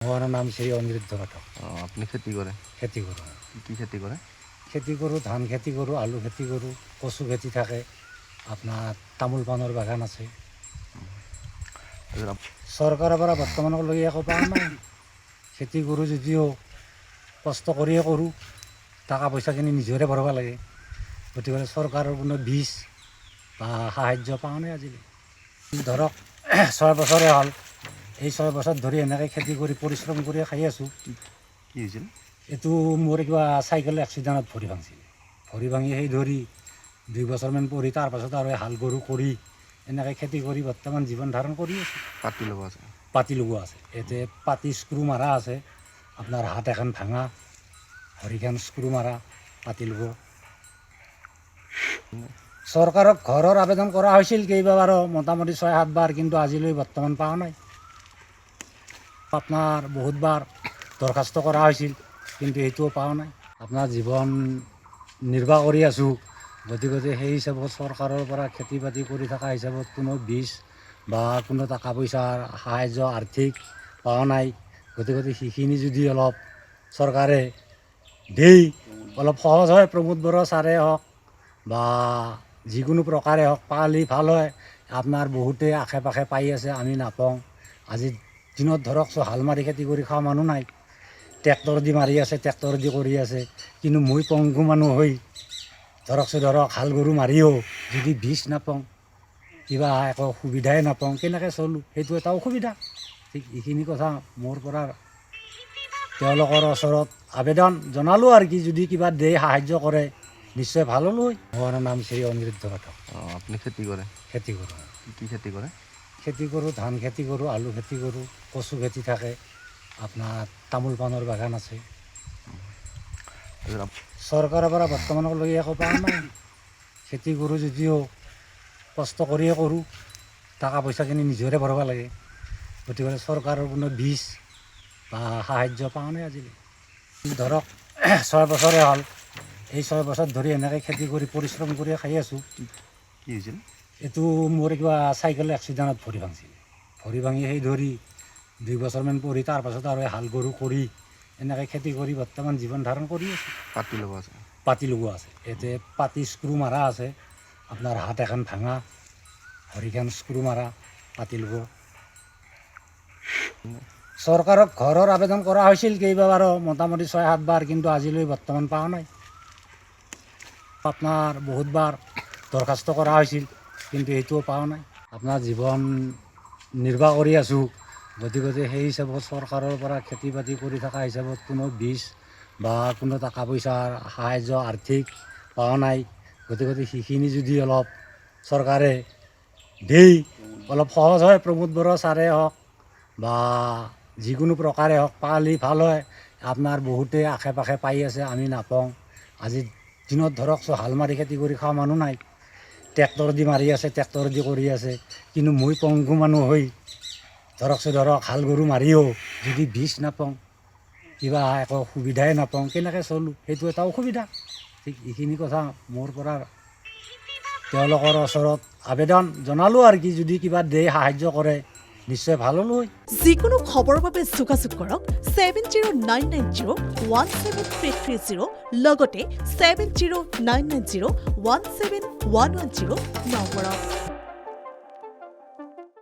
আমার নাম শ্রী অনিরুদ্ধ পাঠক। আপনি খেতি করে খেতি করো, কি খেতি করে? খেতি করো, ধান খেতি করো, আলু খেতি করো, কচু খেতি থাকে, আপনার তামোল পাণৰ বাগান আছে। তাৰপিছত চৰকাৰৰ পৰা বৰ্তমানলৈকে একো পোৱা নাই। খেতি কৰোঁ যদিও কষ্ট কৰিয়ে কৰোঁ, টকা পইচাখিনি নিজৰে ভৰাব লাগে। গতিকে চৰকাৰৰ কোনো বীজ বা সাহায্য পোৱা নাই আজিলৈ। ধৰক 6 বছৰে হ'ল, এই 6 বছৰ ধৰি এনেকৈ খেতি কৰি পৰিশ্ৰম কৰি খাই আছোঁ। কি হৈছিল? এইটো মোৰ কিবা চাইকেল এক্সিডেণ্টত ভৰি ভাঙিছিল। ভৰি ভাঙি সেই ধৰি 2 বছৰমান পঢ়ি তাৰপাছত আৰু হাল গৰু কৰি এনেকৈ খেতি কৰি বৰ্তমান জীৱন ধাৰণ কৰি আছোঁ। পাতি লগোৱা আছে? পাতি লগোৱা আছে, ইয়াতে পাতি স্ক্ৰু মাৰা আছে, আপোনাৰ হাত এখন ভাঙা, ভৰিখন স্ক্ৰু মাৰা, পাতি লগোৱা। চৰকাৰক ঘৰৰ আবেদন কৰা হৈছিল কেইবাবাৰো, মোটামুটি 6-7 বাৰ, কিন্তু আজিলৈ বৰ্তমান পোৱা নাই। আপোনাৰ বহুতবাৰ দৰখাস্ত কৰা হৈছিল, কিন্তু সেইটোও পোৱা নাই। আপোনাৰ জীৱন নিৰ্বাহ কৰি আছোঁ। গতিকে সেই হিচাপত চৰকাৰৰ পৰা খেতি বাতি কৰি থকা হিচাপত কোনো বীজ বা কোনো টকা পইচাৰ সাহায্য আৰ্থিক পোৱা নাই। গতিকে সেইখিনি যদি অলপ চৰকাৰে দেই অলপ সহজ হয়, প্ৰমোদ বড়ো ছাৰে হওক বা যিকোনো প্ৰকাৰে হওক, পালি ভাল হয়। আপোনাৰ বহুতে আশে পাশে পাই আছে, আমি নাপাওঁ। আজিৰ দিনত ধৰক হাল মাৰি খেতি কৰি খোৱা মানুহ নাই, ট্ৰেক্টৰ দি মাৰি আছে, ট্ৰেক্টৰ দি কৰি আছে। কিন্তু মই পংগু মানুহ হৈ ধৰক হাল গৰু মাৰিও যদি বীজ নাপাওঁ, কিবা একো সুবিধাই নাপাওঁ, কেনেকৈ চলোঁ, সেইটো এটা অসুবিধা। ঠিক এইখিনি কথা মোৰ পৰা তেওঁলোকৰ ওচৰত আবেদন জনালোঁ আৰু কি, যদি কিবা দিয়ে সাহায্য কৰে নিশ্চয় ভাল হ'লো হয়। মোৰ নাম শ্ৰী অনিৰুদ্ধ পাঠক। আপুনি খেতি কৰে? খেতি কৰোঁ, কি খেতি কৰে? খেতি কৰোঁ, ধান খেতি কৰোঁ, আলু খেতি কৰোঁ, কচু খেতি থাকে, আপোনাৰ তামোল পাণৰ বাগান আছে। তাৰপিছত চৰকাৰৰ পৰা বৰ্তমানলৈকে একো পোৱা নাই। খেতি কৰোঁ যদিও কষ্ট কৰিয়ে কৰোঁ, টকা পইচাখিনি নিজৰে ভৰাব লাগে। গতিকে চৰকাৰৰ কোনো বীজ বা সাহায্য পোৱা নাই আজিলৈ। ধৰক 6 বছৰে হ'ল, এই 6 বছৰ ধৰি এনেকৈ খেতি কৰি পৰিশ্ৰম কৰি খাই আছোঁ। কি হৈছিল? এইটো মোৰ কিবা চাইকেল এক্সিডেণ্টত ভৰি ভাঙিছিল। ভৰি ভাঙি সেই ধৰি 2 বছৰমান পঢ়ি তাৰপাছত আৰু হাল গৰু কৰি এনেকৈ খেতি কৰি বৰ্তমান জীৱন ধাৰণ কৰি আছোঁ। পাতি লগোৱা আছে? পাতি লগোৱা আছে, ইয়াতে পাতি স্ক্ৰু মাৰা আছে, আপোনাৰ হাত এখন ভাঙা, ভৰিখন স্ক্ৰু মাৰা, পাতি লগোৱা। চৰকাৰক ঘৰৰ আবেদন কৰা হৈছিল কেইবাবাৰো, মোটামুটি 6-7 বাৰ, কিন্তু আজিলৈ বৰ্তমান পোৱা নাই। আপোনাৰ বহুতবাৰ দৰখাস্ত কৰা হৈছিল, কিন্তু সেইটোও পোৱা নাই। আপোনাৰ জীৱন নিৰ্বাহ কৰি আছোঁ। গতিকে সেই হিচাপত চৰকাৰৰ পৰা খেতি বাতি কৰি থকা হিচাপত কোনো বীজ বা কোনো টকা পইচাৰ সাহায্য আৰ্থিক পোৱা নাই। গতিকে সেইখিনি যদি অলপ চৰকাৰে দেই অলপ সহজ হয়, প্ৰমোদ বড়ো ছাৰে হওক বা যিকোনো প্ৰকাৰে হওক, পালি ভাল হয়। আপোনাৰ বহুতে আশে পাশে পাই আছে, আমি নাপাওঁ। আজিৰ দিনত ধৰক হাল মাৰি খেতি কৰি খোৱা মানুহ নাই, ট্ৰেক্টৰ দি মাৰি আছে, ট্ৰেক্টৰ দি কৰি আছে। কিন্তু মই পংগু মানুহ হৈ ধৰক হাল গৰু মাৰিও যদি বীজ নাপাওঁ, কিবা একো সুবিধাই নাপাওঁ, কেনেকৈ চলোঁ, সেইটো এটা অসুবিধা। ঠিক এইখিনি কথা মোৰ পৰা তেওঁলোকৰ ওচৰত আবেদন জনালোঁ আৰু কি, যদি কিবা দিয়ে সাহায্য কৰে নিশ্চয় ভাল হ'লো হয়। যিকোনো খবৰৰ বাবে যোগাযোগ কৰক 7099017330, লগতে 7099017110 নম্বৰত।